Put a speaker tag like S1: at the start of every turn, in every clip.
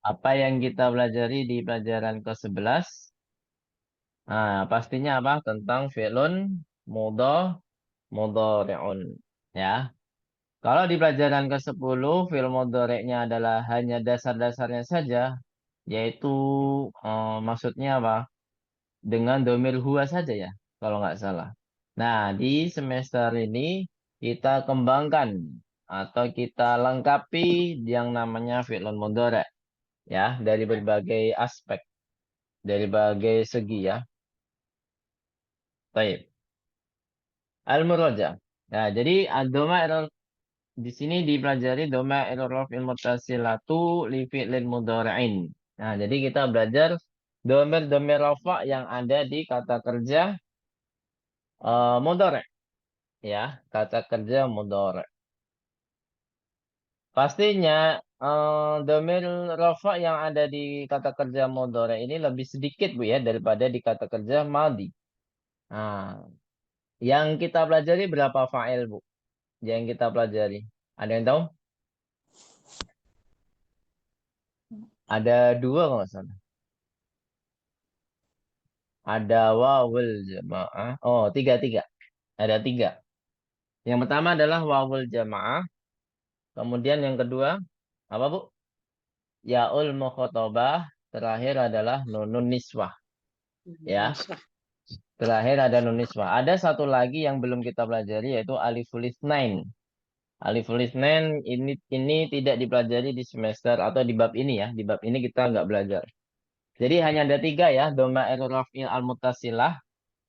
S1: Apa yang kita pelajari di pelajaran ke-11? Nah, pastinya apa? Tentang fi'lun mudhari'un. Ya. Kalau di pelajaran ke-10, fi'il mudhari'nya adalah hanya dasar-dasarnya saja, yaitu maksudnya apa? Dengan domir huwa saja ya, kalau nggak salah. Nah, di semester ini kita kembangkan atau kita lengkapi yang namanya fi'lun mudhari', ya, dari berbagai aspek, dari berbagai segi ya. Baik. Al-muraja. Nah, jadi di sini dipelajari dhamairul raf'il muttasilatu li fi'lin mudhari'in. Nah, jadi kita belajar domir-domir rafa' yang ada di kata kerja mudhari', ya, kata kerja mudhari'. Pastinya domir rafa' yang ada di kata kerja mudhari' ini lebih sedikit Bu ya daripada di kata kerja madhi. Nah, yang kita pelajari berapa fa'il Bu? Yang kita pelajari. Ada yang tahu? Ada dua kalau nggak salah. Ada wawul jamaah. Oh, tiga. Ada tiga. Yang pertama adalah wawul jamaah. Kemudian yang kedua, apa Bu? Yaul mukhotobah. Terakhir adalah nunun niswah. Ya, terakhir ada nun niswah. Ada satu lagi yang belum kita pelajari yaitu aliful itsnain. Aliful itsnain ini tidak dipelajari di semester atau di bab ini ya. Di bab ini kita nggak belajar. Jadi hanya ada tiga ya, dhamair raf'il al-muttasilah.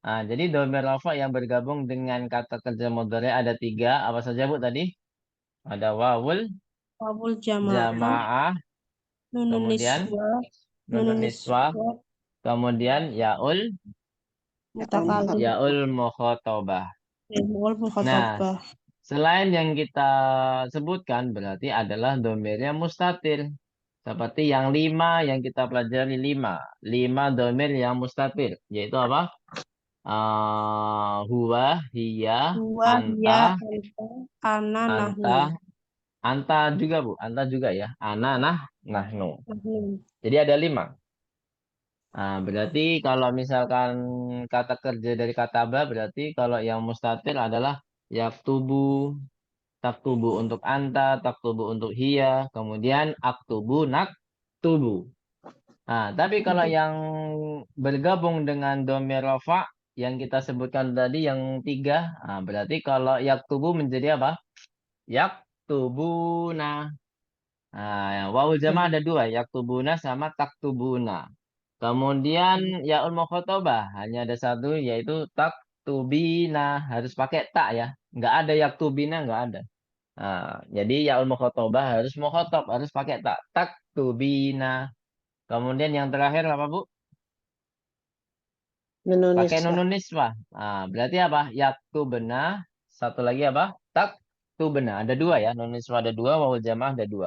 S1: Nah, jadi domir rafa yang bergabung dengan kata kerja mudhari ada tiga. Apa saja Bu tadi? Ada wawul,
S2: Wawul jamaah,
S1: jamaah,
S2: nunun
S1: kemudian
S2: niswa,
S1: nunun
S2: nunun
S1: niswah,
S2: niswa,
S1: kemudian
S2: mutakalim,
S1: yaul mukhotobah.
S2: wal
S1: Nah,
S2: mukhatabah.
S1: selain yang kita sebutkan berarti adalah domirnya mustatir. Seperti yang lima yang kita pelajari lima. Lima domir yang mustatir. Yaitu apa? Huwa, hiya,
S2: Huwa, hiya,
S1: anta,
S2: anta, ana,
S1: anta,
S2: nahnu.
S1: anta juga Bu. Anta juga ya. Ana, nah, nahnu.
S2: Nahnu.
S1: Jadi ada lima. Nah, berarti kalau misalkan kata kerja dari kata ba, berarti kalau yang mustatir adalah yaktubu, taktubu untuk anta, taktubu untuk hiya, kemudian aktubu, naktubu. Nah, tapi kalau yang bergabung dengan domir rafa yang kita sebutkan tadi yang tiga, nah, berarti kalau yaktubu menjadi apa? Yaktubuna. Nah, wawul jama ada dua, yaktubuna sama taktubuna. Kemudian yaul mukhotobah hanya ada satu yaitu taktubina, harus pakai tak ya. Nggak ada yaktubina, nggak ada. Nah, jadi yaul mukhotobah harus mukhotob, harus pakai tak. Taktubina. Kemudian yang terakhir apa Bu?
S2: Nunun
S1: Pakai
S2: niswa.
S1: nunun niswah. Nah, berarti apa? Yaktubna. Satu lagi apa? Taktubna. Ada dua ya. Nunun niswah ada dua, wawul jamaah ada dua.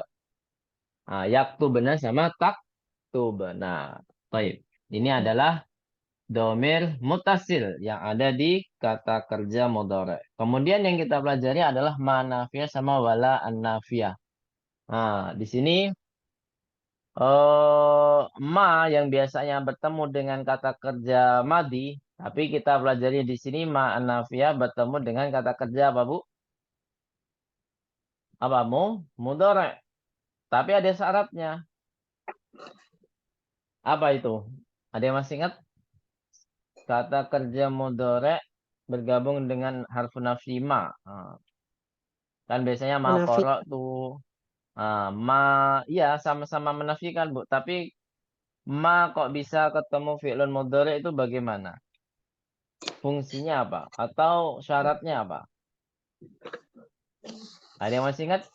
S1: Nah, yaktubna sama taktubna. Baik. Ini adalah domir mutasil yang ada di kata kerja mudhari. Kemudian yang kita pelajari adalah manafiyah sama wala an-nafiyah. Nah, di sini ma yang biasanya bertemu dengan kata kerja madi, tapi kita pelajari di sini ma an-nafiyah bertemu dengan kata kerja apa, Bu? Apa, mudhari. Tapi ada syaratnya. Apa itu? Ada yang masih ingat? Kata kerja mudhari bergabung dengan harfu nafsi ma. Nah, kan biasanya ma
S2: Munafik.
S1: qara tuh. Ma, iya sama-sama menafikan, Bu. Tapi ma kok bisa ketemu fi'lun mudhari itu bagaimana? Fungsinya apa? Atau syaratnya apa? Ada yang masih ingat?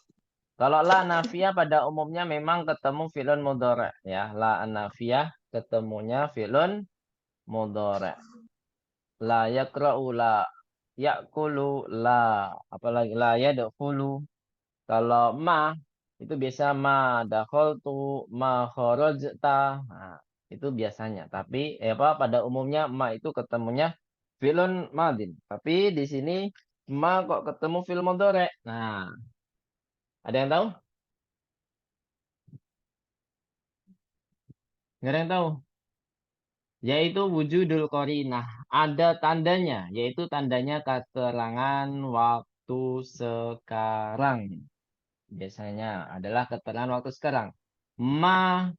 S1: Kalau la nafiyah pada umumnya memang ketemu fi'lun mudhari ya. La nafiyah ketemunya fi'lun mudhari. La yakra'u la ya'kulu la apalagi la yadkhulu. Kalau ma itu biasa ma dakhaltu, ma kharajta. Nah, itu biasanya. Tapi apa pada umumnya ma itu ketemunya fi'lun madin. Tapi di sini ma kok ketemu fi'il mudhari. Nah, ada yang tahu? Nggak ada yang tahu? Yaitu wujudul qarinah. Ada tandanya, yaitu tandanya keterangan waktu sekarang. Biasanya adalah keterangan waktu sekarang. Ma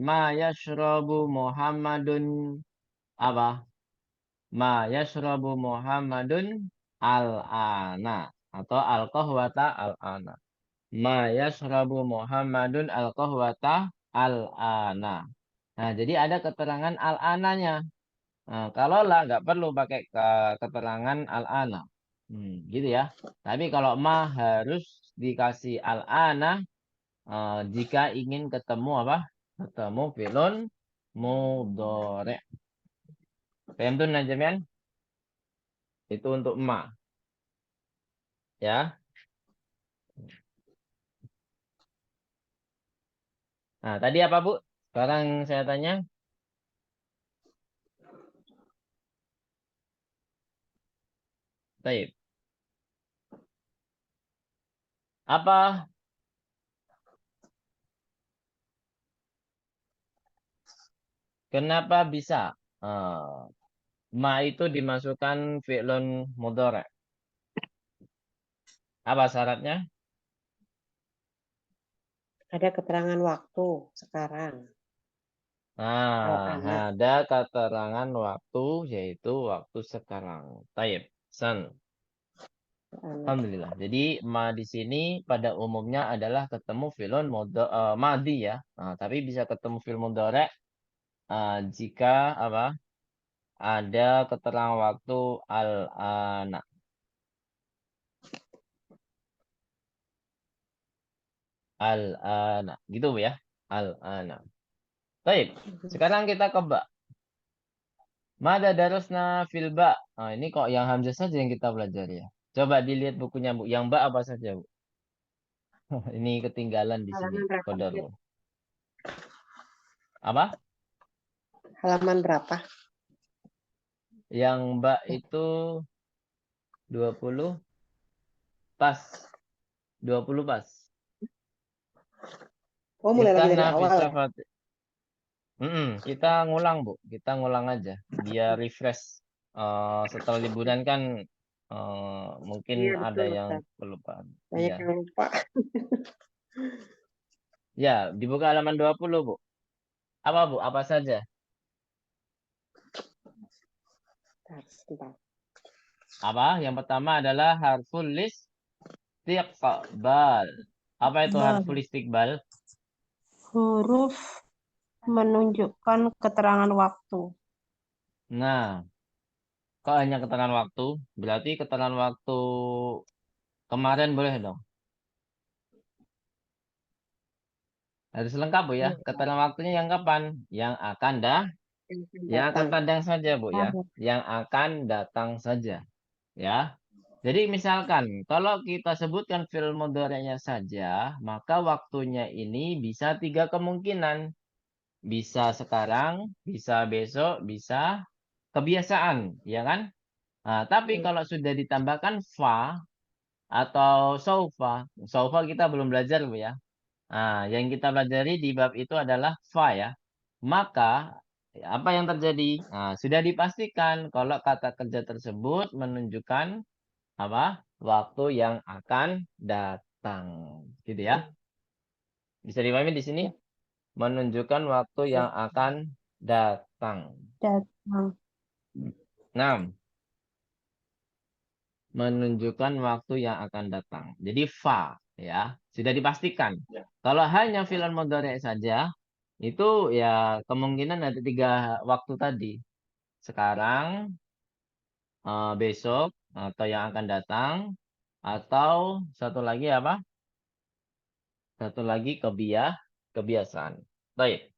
S1: ma yashrabu Muhammadun apa? Ma yashrabu Muhammadun al-ana atau al-qahwata al-ana. Ma yashrabu Muhammadun al-qahwata al-ana. Nah, jadi ada keterangan al-ananya. Nah, kalau lah nggak perlu pakai keterangan al-ana. Gitu ya. Tapi kalau ma harus dikasih al-ana jika ingin ketemu apa? Ketemu fi'lun mudhari'. Paham tuh Najamian? Itu untuk ma. Ya. Nah, tadi apa, Bu? Sekarang saya tanya. Baik. Apa? Kenapa bisa ma itu dimasukkan fi'lun mudhari'? Apa syaratnya?
S3: Ada keterangan waktu sekarang.
S1: Nah,
S3: Al-ana.
S1: ada keterangan waktu, yaitu waktu sekarang. Taib. San.
S3: Al-ana.
S1: Alhamdulillah. Jadi, ma di sini pada umumnya adalah ketemu fi'lun madi ya. Nah, tapi bisa ketemu fi'il mudhari' jika apa? Ada keterangan waktu al-ana. Al-ana. Gitu ya. Al-ana. Baik. Sekarang kita ke ba. Mada darusna fil ba. Nah, ini kok yang hamzah saja yang kita pelajari ya. Coba dilihat bukunya, Bu. Yang ba apa saja, Bu? Ini ketinggalan di sini.
S3: Halaman berapa?
S1: Qadarullah. Apa?
S3: Halaman berapa?
S1: Yang ba itu 20 pas. 20 pas.
S3: Oh, mulai lagi dari
S1: Iftahna fi
S3: awal ya?
S1: safat. Kita ngulang, Bu. Kita ngulang aja. Biar refresh. Setelah liburan kan mungkin
S3: Iya,
S1: ada
S3: betul,
S1: yang
S3: Ustaz.
S1: kelupaan.
S3: Banyak
S1: Iya.
S3: yang lupa.
S1: Ya, dibuka halaman 20, Bu. Apa, Bu? Apa saja?
S3: Sebentar.
S1: Apa? Yang pertama adalah harful istiqbal. Apa itu
S2: Bal.
S1: harful istiqbal?
S2: Huruf menunjukkan keterangan waktu.
S1: Nah, kok hanya keterangan waktu? Berarti keterangan waktu kemarin boleh dong. Harus lengkap, Bu ya.
S3: Iya,
S1: Keterangan waktunya yang kapan? Yang akan yang akan
S3: datang.
S1: datang saja, Bu ya.
S2: Ada.
S1: Yang akan datang saja, ya. Jadi misalkan kalau kita sebutkan fi'il mudhari'nya saja, maka waktunya ini bisa 3 kemungkinan. Bisa sekarang, bisa besok, bisa kebiasaan, ya kan? Nah, tapi
S3: Hmm.
S1: kalau sudah ditambahkan fa atau saufa kita belum belajar, Bu ya. Nah, yang kita pelajari di bab itu adalah fa ya. Maka apa yang terjadi? Nah, sudah dipastikan kalau kata kerja tersebut menunjukkan apa? Waktu yang akan datang. Gitu ya. Bisa dipahami di sini?
S3: Ya,
S1: Menunjukkan waktu
S3: ya.
S1: yang akan datang.
S2: Datang.
S1: 6. Menunjukkan waktu yang akan datang. Jadi fa ya, sudah dipastikan. Kalau hanya fi'il mudhari' saja, itu ya kemungkinan ada 3 waktu tadi. Sekarang, besok, atau yang akan datang, atau satu lagi apa? Satu lagi kebiasaan. Baik.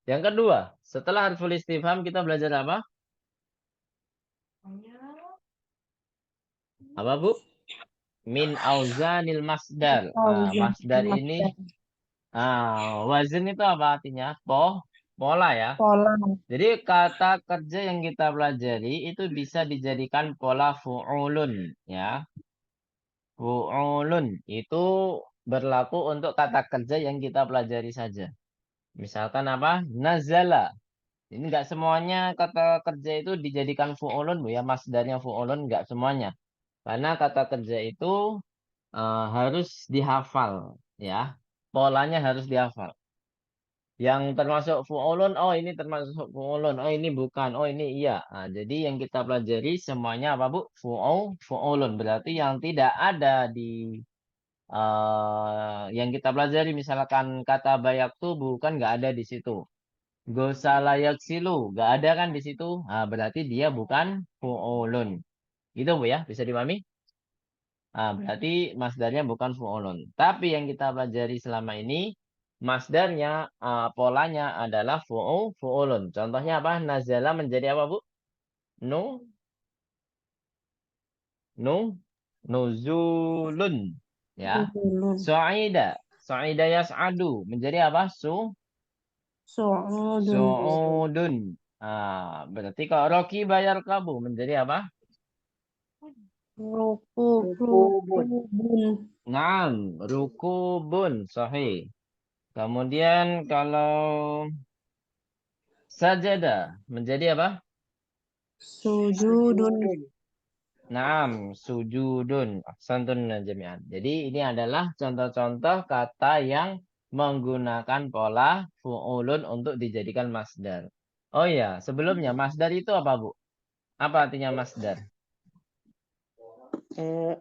S1: Yang kedua, setelah harful istifham kita belajar apa? Apa, Bu? Min auzanil masdar. Nah,
S2: Fauzan.
S1: masdar ini wazn itu apa artinya? Pola ya.
S2: Pola.
S1: Jadi kata kerja yang kita pelajari itu bisa dijadikan pola fu'ulun ya. Fu'ulun itu berlaku untuk kata kerja yang kita pelajari saja. Misalkan apa? Nazala. Ini enggak semuanya kata kerja itu dijadikan fu'ulun, Bu ya. Masdarnya fu'ulun enggak semuanya. Karena kata kerja itu harus dihafal, ya. Polanya harus dihafal. Yang termasuk fu'ulun, oh ini termasuk fu'ulun, oh ini bukan, oh ini iya. Nah, jadi yang kita pelajari semuanya apa, Bu? Fu'ulun. Berarti yang tidak ada di yang kita pelajari misalkan kata bayak tubuh kan nggak ada di situ. Gosala yaksilu, nggak ada kan di situ. Nah, berarti dia bukan fu'ulun. Gitu, Bu ya, bisa dipahami? Ah, berarti masdarnya bukan fu'ulun. Tapi yang kita pelajari selama ini, masdarnya, polanya adalah fu'ulun. Contohnya apa? Nazala menjadi apa, Bu? Nu, nu, nuzulun. Ya.
S2: Nuzulun.
S1: Su'ida. Su'ida yas'adu. Menjadi apa?
S2: Su'udun.
S1: Su'udun. Berarti kalau Rocky bayar kabu menjadi apa?
S3: Rukubun.
S2: Rukubun.
S1: Ngam. Rukubun. Sahih. Kemudian kalau sajada menjadi apa?
S2: Sujudun.
S1: Naam, sujudun. Ahsantun jami'an. Jadi ini adalah contoh-contoh kata yang menggunakan pola fu'ulun untuk dijadikan masdar. Oh iya, sebelumnya masdar itu apa, Bu? Apa artinya masdar?
S3: Eh,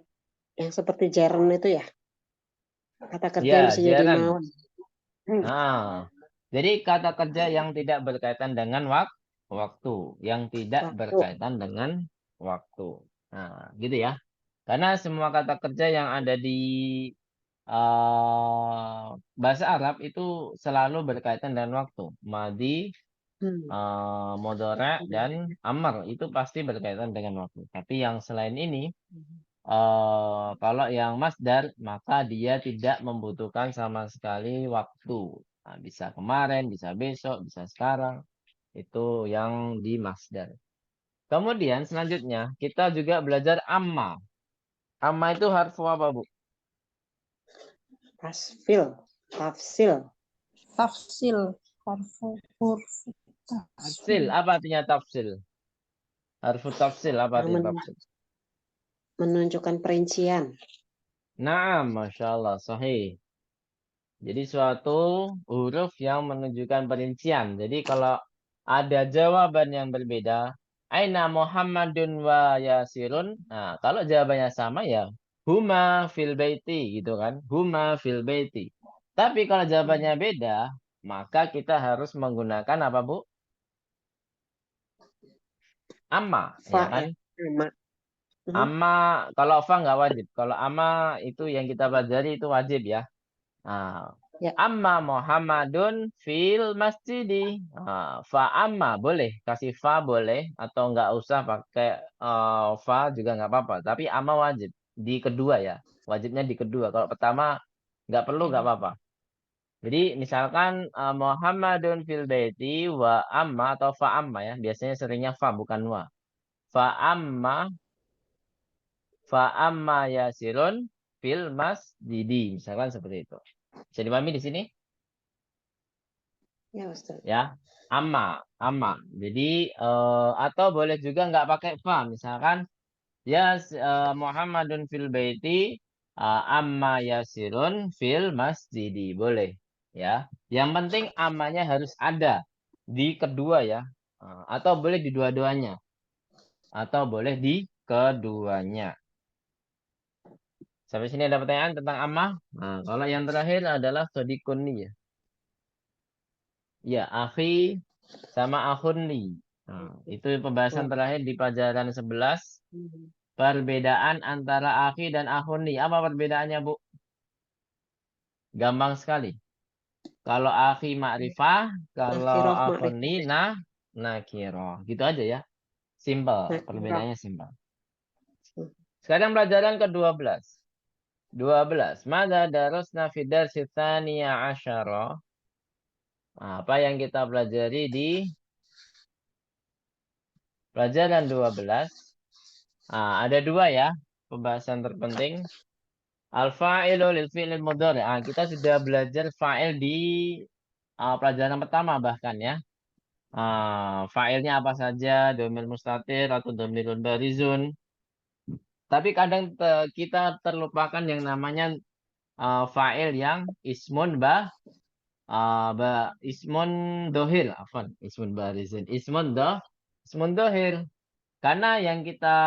S3: yang seperti jaren itu ya. Kata kerja yang
S1: Ya,
S3: bisa jadi
S1: jaren.
S3: noun.
S1: Jadi kata kerja yang tidak berkaitan dengan waktu, yang tidak
S3: Waktu.
S1: berkaitan dengan waktu. Nah, gitu ya. Karena semua kata kerja yang ada di bahasa Arab itu selalu berkaitan dengan waktu. Madi,
S3: Hmm.
S1: modore, dan amar itu pasti berkaitan dengan waktu. Tapi yang selain ini, kalau yang masdar, maka dia tidak membutuhkan sama sekali waktu. Nah, bisa kemarin, bisa besok, bisa sekarang. Itu yang di masdar. Kemudian selanjutnya kita juga belajar amma. Amma itu harfu apa, Bu?
S3: Tasfil. Tafsil.
S2: Tafsil. Harfu. Hurfu.
S1: Tafsil.
S2: Tafsil.
S1: Apa artinya tafsil? Harfu tafsil. Apa
S3: Yang
S1: artinya tafsil?
S3: menunjukkan perincian.
S1: Nah, Masya Allah. Sahih. Jadi suatu huruf yang menunjukkan perincian. Jadi kalau ada jawaban yang berbeda, Aina Muhammadun wa Yasirun. Nah, kalau jawabannya sama ya, huma fil baiti gitu kan. Huma fil baiti. Tapi kalau jawabannya beda, maka kita harus menggunakan apa, Bu? Amma, ya
S3: Fa
S1: kan?
S3: ya. Sama.
S1: Amma, kalau fa nggak wajib. Kalau amma itu yang kita pelajari itu wajib ya. Nah,
S3: Ya.
S1: amma Muhammadun fil masjidi. Nah, fa amma boleh, kasih fa boleh atau nggak usah pakai fa juga nggak apa-apa. Tapi amma wajib di kedua ya. Wajibnya di kedua. Kalau pertama nggak perlu nggak apa-apa. Jadi misalkan Muhammadun fil baiti wa amma atau fa amma ya. Biasanya seringnya fa bukan wa. Fa amma yasirun fil masjidi. Misalkan seperti itu. Bisa dipahami di sini?
S3: Ya, Ustaz.
S1: Ya, amma. Jadi atau boleh juga nggak pakai fa. Misalkan ya Muhammadun fil baiti amma yasirun fil masjidi boleh. Ya, yang penting ammanya harus ada di kedua ya. Atau boleh di dua-duanya. Atau boleh di keduanya. Sampai sini ada pertanyaan tentang amma. Nah, kalau yang terakhir adalah sodikun ya. Ya, akhi sama akhun li. Nah, itu pembahasan terakhir di pelajaran 11. Perbedaan antara akhi dan akhun li. Apa perbedaannya, Bu? Gampang sekali. Kalau akhi ma'rifah, kalau
S3: Nakhiroh
S1: akhun li
S3: ma'rifah.
S1: nakiro. Gitu aja ya. Simple.
S3: Nakhiroh.
S1: Perbedaannya simple. Sekarang pelajaran ke-12. 12. Mada darusna fi darsi tsaniya asyara. Apa yang kita pelajari di pelajaran 12? Ada dua ya pembahasan terpenting. Al-fa'ilu lil fi'lil mudhari'. Kita sudah belajar fa'il di pelajaran pertama bahkan ya. Fa'ilnya apa saja, domir mustatir atau domirun barizun. Tapi kadang kita terlupakan yang namanya fa'il yang ismun dohir, afan, ismun barizun, ismun dohir. Karena yang kita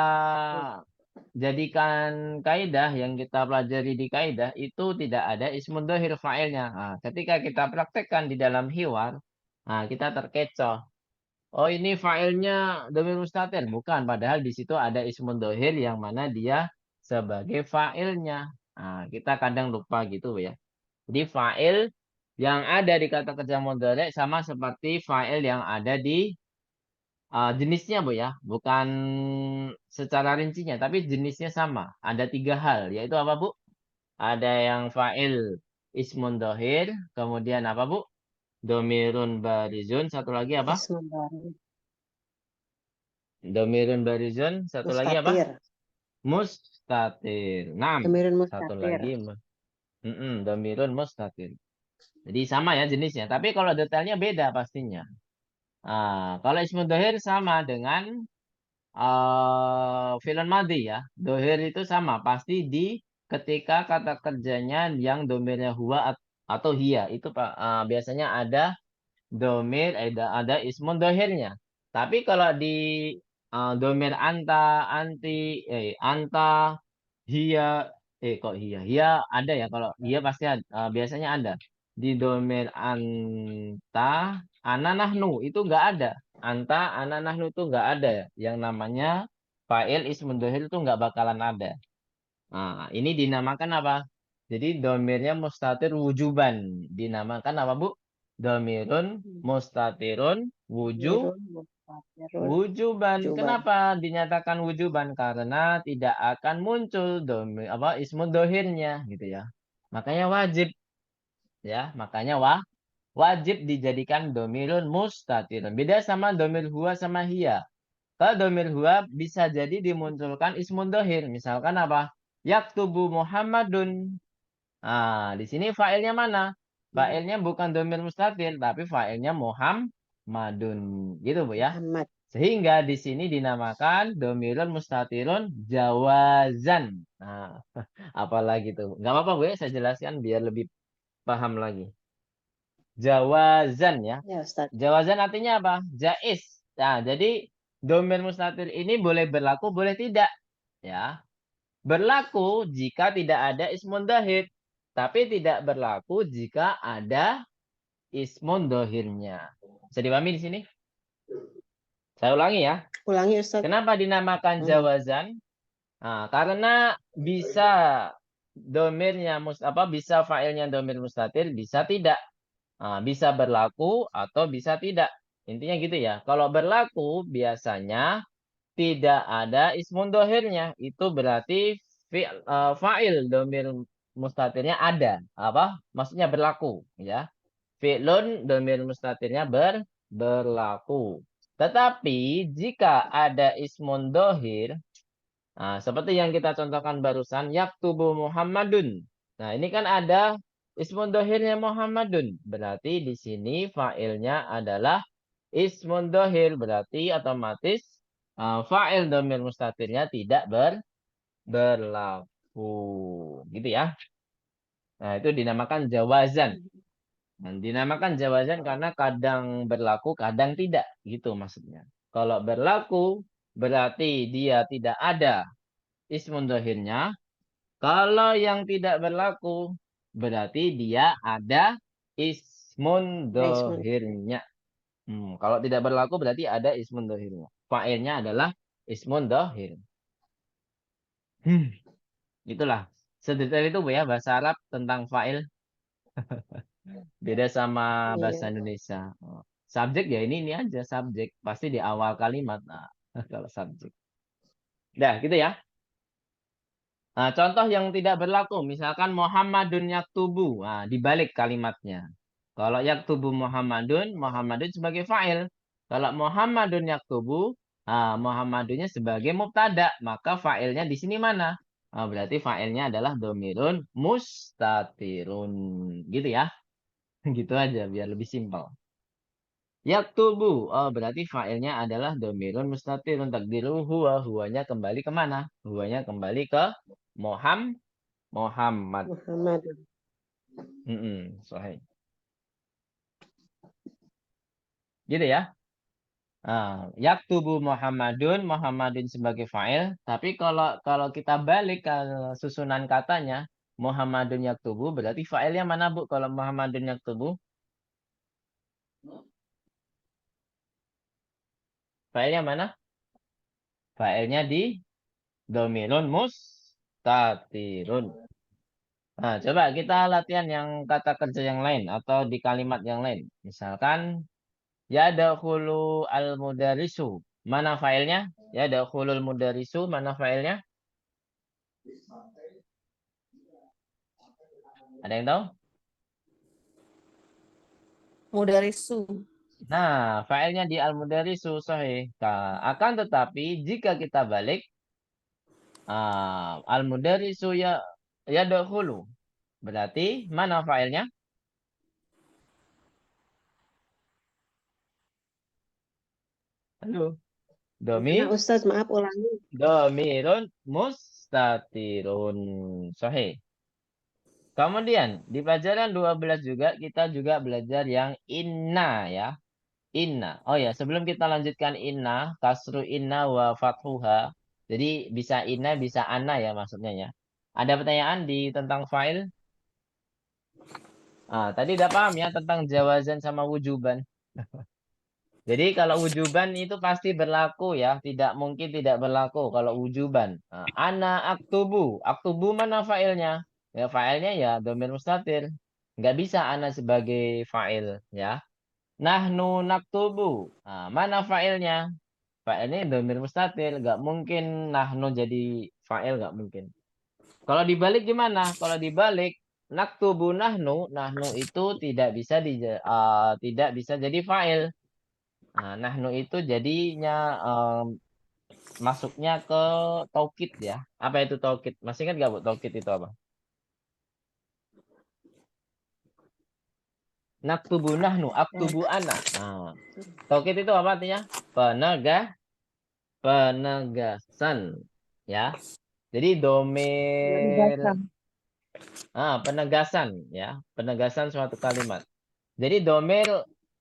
S1: jadikan kaidah, yang kita pelajari di kaidah itu tidak ada ismun dohir fa'ilnya. Nah, ketika kita praktekkan di dalam hiwar, nah kita terkecoh. Oh, ini fa'ilnya domir mustatir. Bukan, padahal di situ ada ismun dohir yang mana dia sebagai fa'ilnya. Nah, kita kadang lupa gitu ya. Jadi fa'il yang ada di kata kerja mudhari sama seperti fa'il yang ada di jenisnya, Bu ya. Bukan secara rincinya, tapi jenisnya sama. Ada 3 hal, yaitu apa, Bu? Ada yang fa'il ismun dohir, kemudian apa, Bu? Domirun barizun, satu lagi apa?
S3: Ismun barizun.
S1: Domirun barizun, satu lagi apa?
S3: Mustatir.
S1: Mustatir.
S3: Domirun
S1: Satu
S3: mustatir.
S1: lagi. Domirun mustatir. Jadi sama ya jenisnya. Tapi kalau detailnya beda pastinya. Kalau ismu dohir sama dengan fi'il madhi ya. Dohir itu sama. Pasti di ketika kata kerjanya yang domirnya huwa atau hiya. Itu biasanya ada domir, ada ismun dohirnya. Tapi kalau di domir anta, anti, anta, hiya, kok hiya? Hiya ada ya, kalau hiya pasti ada, biasanya ada. Di domir anta, ana, nahnu, itu nggak ada. Anta, ana, nahnu itu nggak ada ya. Yang namanya fa'il ismun dohir itu nggak bakalan ada. Nah, ini dinamakan apa? Jadi domirnya mustatir wujuban. Dinamakan apa, Bu? Domirun mustatirun
S3: Domirun mustatirun.
S1: wujuban.
S3: Wujuban.
S1: Kenapa dinyatakan wujuban? Karena tidak akan muncul domir ismu dohirnya gitu ya. Makanya wajib ya. Makanya wajib dijadikan domirun mustatirun. Beda sama domir huwa sama hiya. Kalau domir huwa bisa jadi dimunculkan ismun dohir. Misalkan apa? Yaktubu Muhammadun. Di sini fa'ilnya mana? Fa'ilnya bukan domir mustatir, tapi fa'ilnya Muhammadun. Gitu, Bu ya.
S3: Muhammad.
S1: Sehingga di sini dinamakan domirun mustatirun jawazan. Apalagi tuh. Nggak apa-apa, Bu ya. Saya jelaskan biar lebih paham lagi. Jawazan ya.
S3: Ya, Ustaz.
S1: Jawazan artinya apa? Jais. Nah, jadi domir mustatir ini boleh berlaku, boleh tidak. Ya. Berlaku jika tidak ada ismun dohir. Tapi tidak berlaku jika ada ismun dohirnya. Bisa dipahami di sini? Saya ulangi ya.
S3: Ulangi, Ustaz.
S1: Kenapa dinamakan jawazan? Karena bisa domirnya bisa fa'ilnya domir mustatir, bisa tidak. Bisa berlaku atau bisa tidak. Intinya gitu ya. Kalau berlaku biasanya tidak ada ismun dohirnya. Itu berarti fa'il domir mustatirnya ada. Maksudnya berlaku ya. Fi'lun domir mustatirnya berlaku. Tetapi jika ada ismun dohir, seperti yang kita contohkan barusan, yaktubu Muhammadun. Nah, ini kan ada ismun dohirnya Muhammadun. Berarti di sini fa'ilnya adalah ismun dohir. Berarti otomatis fa'il domir mustatirnya tidak berlaku. Gitu ya. Nah, itu dinamakan jawazan. Dan dinamakan jawazan karena kadang berlaku, kadang tidak. Gitu maksudnya. Kalau berlaku, berarti dia tidak ada ismun dohirnya. Kalau yang tidak berlaku, berarti dia ada ismun dohirnya. Kalau tidak berlaku, berarti ada ismun dohirnya. Fa'ilnya adalah ismun dohir. Itulah. Sedetail itu, Bu ya, bahasa Arab tentang fa'il. Beda sama bahasa Indonesia. Subjek ya ini aja subjek. Pasti di awal kalimat. Kalau subjek. Dah, gitu ya. Contoh yang tidak berlaku, misalkan Muhammadun yaktubu, dibalik kalimatnya. Kalau yaktubu Muhammadun, Muhammadun sebagai fa'il. Kalau Muhammadun yaktubu, Muhammadunnya sebagai mubtada, maka fa'ilnya di sini mana? Berarti fa'ilnya adalah domirun mustatirun. Gitu ya. Gitu aja biar lebih simpel. Yaktubu. Oh, berarti fa'ilnya adalah domirun mustatirun takdiru huwa. Huwanya kembali kemana? Huwanya kembali ke Muhammad.
S3: Muhammad.
S1: Sahih. Gitu ya. Yaktubu Muhammadun, Muhammadun sebagai fa'il. Tapi kalau kita balik ke susunan katanya, Muhammadun yaktubu, berarti fa'ilnya mana, Bu? Kalau Muhammadun yaktubu, fa'ilnya mana? Fa'ilnya di domirun mustatirun. Nah, coba kita latihan yang kata kerja yang lain atau di kalimat yang lain. Misalkan, yadkhulu al-mudarisu. Mana fa'ilnya? Yadkhulul mudarisu, mana fa'ilnya? Ada yang tahu?
S2: Mudarisu.
S1: Nah, failnya di al-mudarisu sahih. Akan tetapi jika kita balik al-mudarisu ya dahulu. Berarti mana failnya? Halo.
S3: Mana Ustaz, maaf ulangi.
S1: Domirun mustatirun. Sahih. Kemudian di pelajaran 12 juga kita juga belajar yang inna ya. Inna. Oh ya, sebelum kita lanjutkan inna, kasru inna wa fathuha. Jadi bisa inna, bisa anna ya maksudnya ya. Ada pertanyaan di tentang file? Tadi udah paham ya tentang jawazan sama wujuban. Jadi kalau wujuban itu pasti berlaku ya, tidak mungkin tidak berlaku kalau wujuban. Ana aktubu, aktubu mana failnya? Ya failnya ya domir mustatir. Nggak bisa ana sebagai fa'il ya. Nahnu naktubu. Mana failnya? Fa'ilnya domir mustatir, nggak mungkin nahnu jadi fa'il, nggak mungkin. Kalau dibalik gimana? Kalau dibalik naktubu nahnu, nahnu itu tidak bisa jadi fa'il. Nahnu itu jadinya masuknya ke taukid ya. Apa itu taukid? Masih ingat nggak Bu taukid itu apa? Naktubu nahnu, aktubu ana. Taukid itu apa artinya? Penegasan ya. Jadi domir penegasan ya, penegasan suatu kalimat. Jadi domir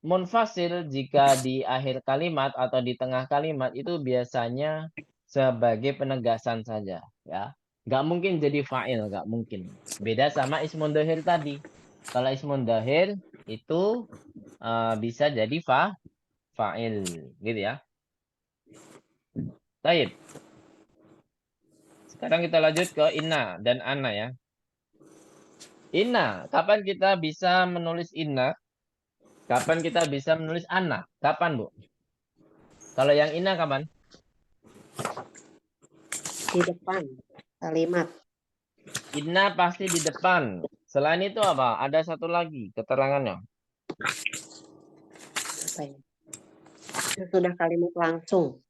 S1: munfasil jika di akhir kalimat atau di tengah kalimat itu biasanya sebagai penegasan saja ya. Nggak mungkin jadi fa'il, nggak mungkin. Beda sama ismun dhahir tadi. Kalau ismun dhahir itu bisa jadi fa'il gitu ya. Baik. Sekarang kita lanjut ke inna dan ana ya. Inna, kapan kita bisa menulis inna? Kapan kita bisa menulis ana? Kapan, Bu? Kalau yang inna kapan?
S3: Di depan kalimat.
S1: Inna pasti di depan. Selain itu apa? Ada satu lagi keterangannya.
S3: Apa ya? Itu sudah kalimat langsung.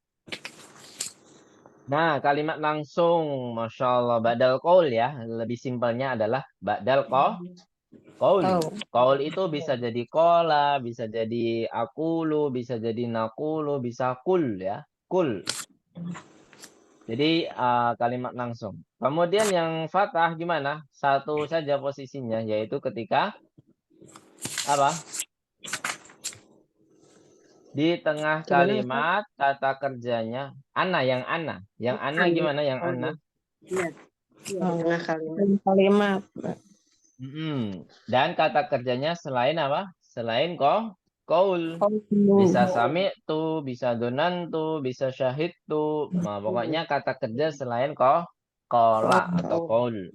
S1: Nah, kalimat langsung. Masya Allah. Badal qaul ya. Lebih simpelnya adalah badal qaul. Qaul itu bisa jadi kola, bisa jadi akulu, bisa jadi nakulu, bisa kul ya. Kul. Jadi kalimat langsung. Kemudian yang fathah gimana? Satu saja posisinya, yaitu ketika apa? Di tengah kalimat kata kerjanya ana, yang ana. Yang ana gimana yang ana?
S3: Iya, di tengah
S2: Kalimat.
S1: Dan kata kerjanya selain apa? Selain qaul. Bisa sami tu, bisa donan tu, bisa syahid tu. Nah, pokoknya kata kerja selain kola atau qaul.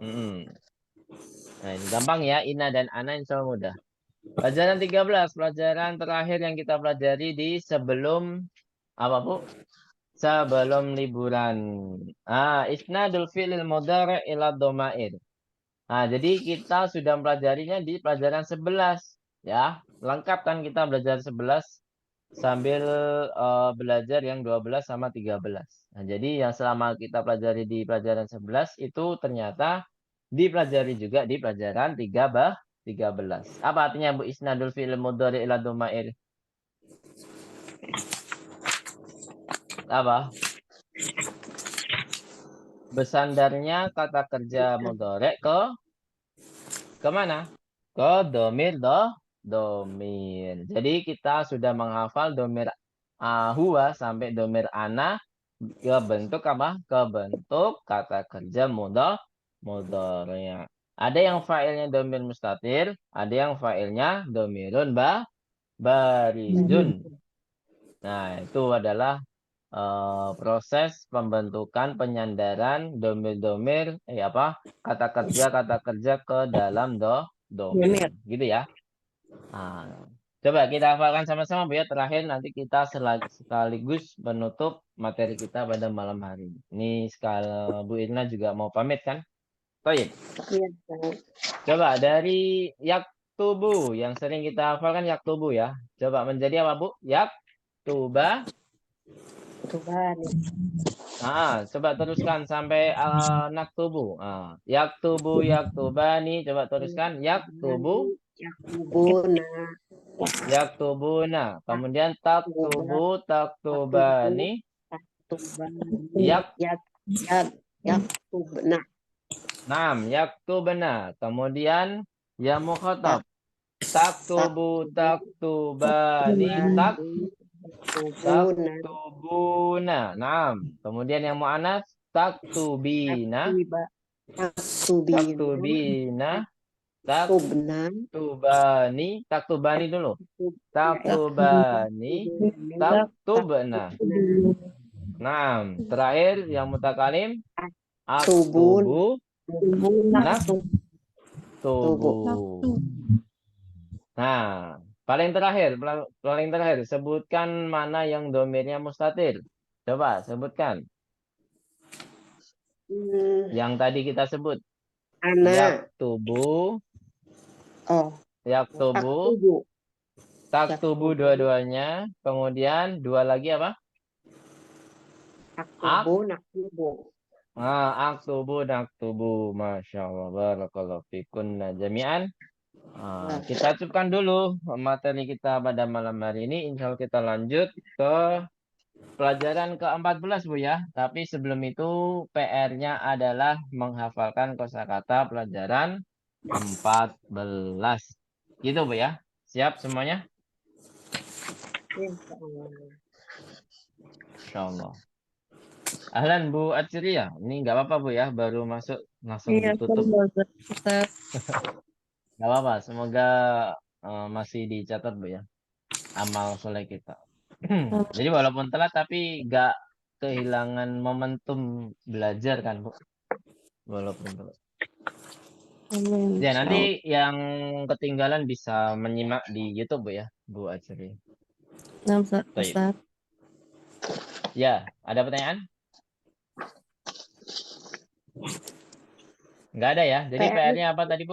S1: Nah, ini gampang ya, ina dan ana insya Allah mudah. Pelajaran 13, pelajaran terakhir yang kita pelajari di sebelum apa, Bu? Sebelum liburan. Isnadul fi'lil mudhari' ila dhamair. Jadi kita sudah mempelajarinya di pelajaran 11 ya. Lengkap kan kita belajar 11 sambil belajar yang 12 sama 13. Nah, jadi yang selama kita pelajari di pelajaran 11 itu ternyata dipelajari juga di pelajaran 13 13. Apa artinya Bu isnadul fi'il mudhari ila dhamair? Apa? Bersandarnya kata kerja mudhari ke mana? Ke domir domir. Jadi kita sudah menghafal domir huwa sampai domir ana ke bentuk apa? Ke bentuk kata kerja mudhari'. Ada yang fa'ilnya domir mustatir, ada yang fa'ilnya domirun barizun. Nah, itu adalah proses pembentukan penyandaran domir-domir kata kerja ke dalam domir gitu ya. Nah, coba kita hafalkan sama-sama Bu ya. Terakhir nanti kita sekaligus menutup materi kita pada malam hari ini. Ini sekali Bu Irna juga mau pamit kan? Baik.
S3: Iya, Ustaz.
S1: Coba dari yaktubu yang sering kita hafalkan yaktubu ya. Coba menjadi apa Bu? Yaktuba.
S3: Tuhan.
S1: Coba teruskan sampai naktubu. Yaktubani. Coba teruskan
S3: Yaktubuna.
S1: yaktubuna. Kemudian taktubani.
S3: Yaktubna.
S1: Naam, yaktubna. Kemudian ya mukhatab. Taktubani. Taktubuna. Naam. Kemudian yang mu'anats taktubina. Taktubina. Taktubani dulu. Taktubani. Taktubna. Naam. Terakhir yang mutakalim aktubu. Naktubu. Nah, paling terakhir sebutkan mana yang domirnya mustatir. Coba sebutkan. Yang tadi kita sebut.
S3: Ana.
S1: Yaktubu.
S3: Oh.
S1: Yaktubu. Taktubu dua-duanya. Kemudian dua lagi apa?
S3: Naktubu.
S1: Aktubu, naktubu. Masya Allah. Barakallahu fikunna jami'an. Kita cukupkan dulu materi kita pada malam hari ini. Insya Allah kita lanjut ke pelajaran ke-14 Bu ya. Tapi sebelum itu PR-nya adalah menghafalkan kosakata pelajaran 14. Gitu Bu ya. Siap semuanya? Insya Allah. Ahlan Bu Atsiriya. Ini nggak apa-apa Bu ya. Baru masuk langsung ditutup. Nggak apa-apa. Semoga masih dicatat Bu ya. Amal soleh kita. Jadi walaupun telat tapi nggak kehilangan momentum belajar kan Bu. Walaupun telat. Ya nanti yang ketinggalan bisa menyimak di YouTube Bu ya, Bu Atsiri.
S2: Ustaz.
S1: Ya, ada pertanyaan? Nggak ada ya. Jadi PR-nya apa tadi Bu?